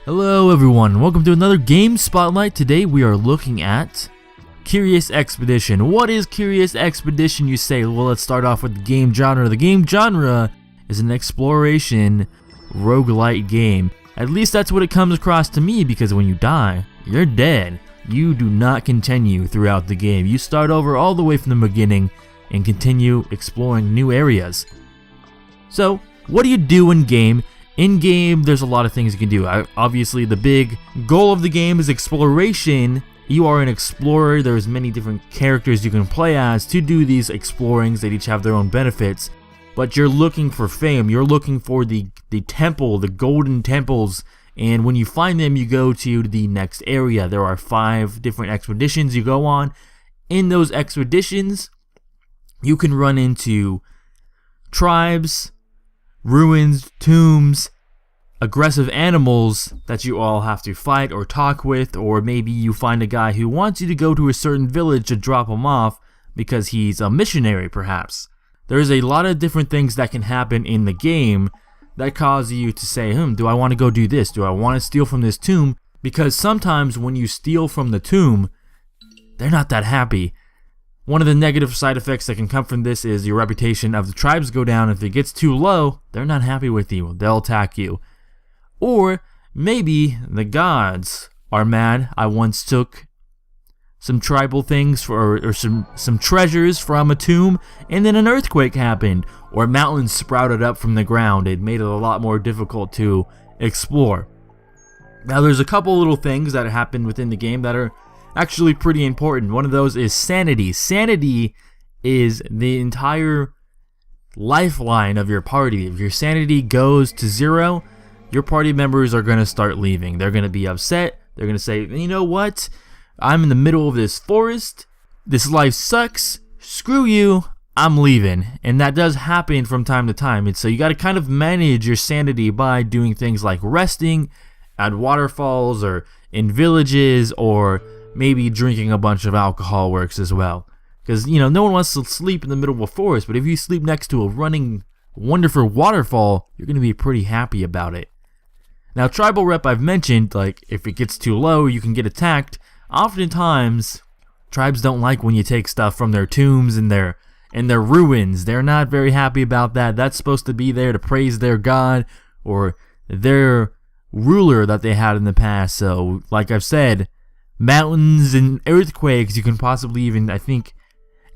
Hello everyone, welcome to another game spotlight. Today we are looking at Curious Expedition. What is Curious Expedition, you say? Well, let's start off with the game genre. The game genre is an exploration roguelite game. At least that's what it comes across to me, because when you die, you're dead. You do not continue throughout the game. You start over all the way from the beginning and continue exploring new areas. So, what do you do in game? In game, there's a lot of things you can do. Obviously, the big goal of the game is exploration. You are an explorer. There's many different characters you can play as to do these explorings. They each have their own benefits. But you're looking for fame. You're looking for the temple, the golden temples. And when you find them, you go to the next area. There are 5 different expeditions you go on. In those expeditions, you can run into tribes, ruins, tombs, aggressive animals that you all have to fight or talk with, or maybe you find a guy who wants you to go to a certain village to drop him off because he's a missionary, perhaps. There's a lot of different things that can happen in the game that cause you to say, do I want to go do this? Do I want to steal from this tomb? Because sometimes when you steal from the tomb, they're not that happy. One of the negative side effects that can come from this is your reputation of the tribes go down. If it gets too low, they're not happy with you. They'll attack you. Or maybe the gods are mad. I once took some tribal things or some treasures from a tomb, and then an earthquake happened, or mountains sprouted up from the ground. It made it a lot more difficult to explore. Now there's a couple little things that happen within the game that are actually pretty important. One of those is sanity. Sanity is the entire lifeline of your party. If your sanity goes to 0, your party members are going to start leaving. They're going to be upset. They're going to say, you know what? I'm in the middle of this forest. This life sucks. Screw you. I'm leaving. And that does happen from time to time. And so you got to kind of manage your sanity by doing things like resting at waterfalls or in villages, or maybe drinking a bunch of alcohol works as well. Because, no one wants to sleep in the middle of a forest, but if you sleep next to a running, wonderful waterfall, you're going to be pretty happy about it. Now, tribal rep I've mentioned, like, if it gets too low, you can get attacked. Oftentimes, tribes don't like when you take stuff from their tombs and their ruins. They're not very happy about that. That's supposed to be there to praise their god or their ruler that they had in the past. So, like I've said, mountains and earthquakes, you can possibly even, I think,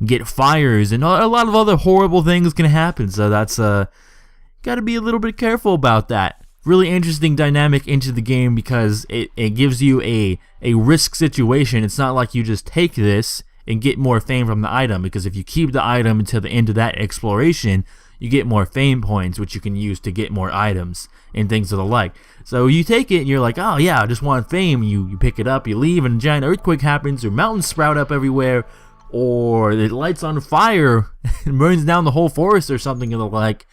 get fires, and a lot of other horrible things can happen. So that's gotta be a little bit careful about that. Really interesting dynamic into the game, because it gives you a risk situation. It's not like you just take this and get more fame from the item, because if you keep the item until the end of that exploration, you get more fame points, which you can use to get more items and things of the like. So you take it and you're like, oh yeah, I just want fame. You pick it up, you leave, and a giant earthquake happens, or mountains sprout up everywhere, or it lights on fire and burns down the whole forest or something of the like.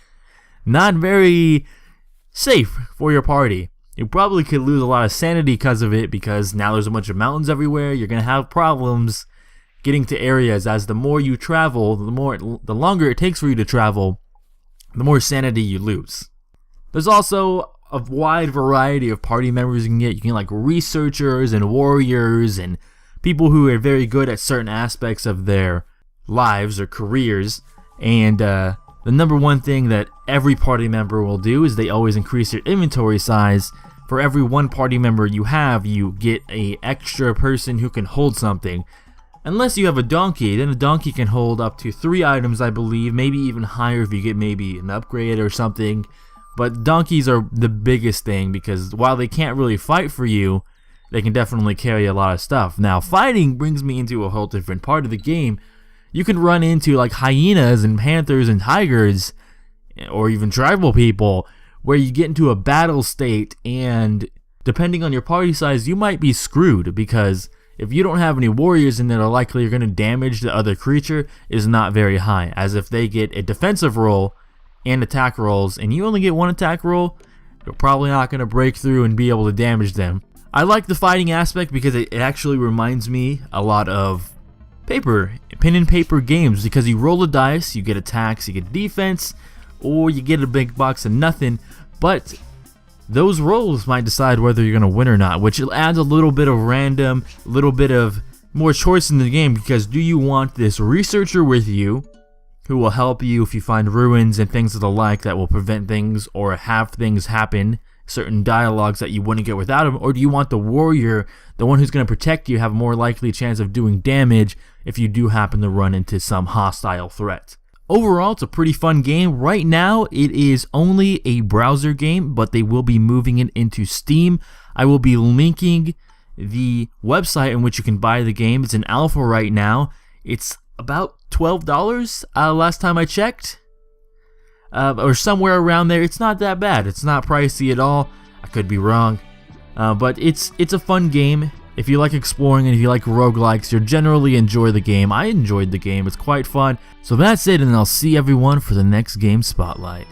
Not very safe for your party. You probably could lose a lot of sanity because of it, because now there's a bunch of mountains everywhere. You're going to have problems getting to areas. As the more you travel, the longer it takes for you to travel, the more sanity you lose. There's also a wide variety of party members you can get. You can get like researchers and warriors and people who are very good at certain aspects of their lives or careers. And the number one thing that every party member will do is they always increase your inventory size. For every one party member you have, you get an extra person who can hold something. Unless you have a donkey, then a donkey can hold up to 3 items, I believe, maybe even higher if you get maybe an upgrade or something. But donkeys are the biggest thing, because while they can't really fight for you, they can definitely carry a lot of stuff. Now, fighting brings me into a whole different part of the game. You can run into like hyenas and panthers and tigers, or even tribal people, where you get into a battle state, and depending on your party size, you might be screwed, because if you don't have any warriors in there, the likely you're going to damage the other creature is not very high. As if they get a defensive roll and attack rolls, and you only get 1 attack roll, you're probably not going to break through and be able to damage them. I like the fighting aspect because it actually reminds me a lot of pen and paper games, because you roll the dice, you get attacks, you get defense, or you get a big box of nothing. But those rolls might decide whether you're going to win or not, which adds a little bit of random, a little bit of more choice in the game, because do you want this researcher with you who will help you if you find ruins and things of the like that will prevent things or have things happen, certain dialogues that you wouldn't get without him, or do you want the warrior, the one who's going to protect you, have a more likely chance of doing damage if you do happen to run into some hostile threat? Overall, it's a pretty fun game. Right now, it is only a browser game, but they will be moving it into Steam. I will be linking the website in which you can buy the game. It's in alpha right now. It's about $12 last time I checked, or somewhere around there. It's not that bad. It's not pricey at all. I could be wrong, but it's a fun game. If you like exploring and if you like roguelikes, you'll generally enjoy the game. I enjoyed the game. It's quite fun. So that's it, and I'll see everyone for the next Game Spotlight.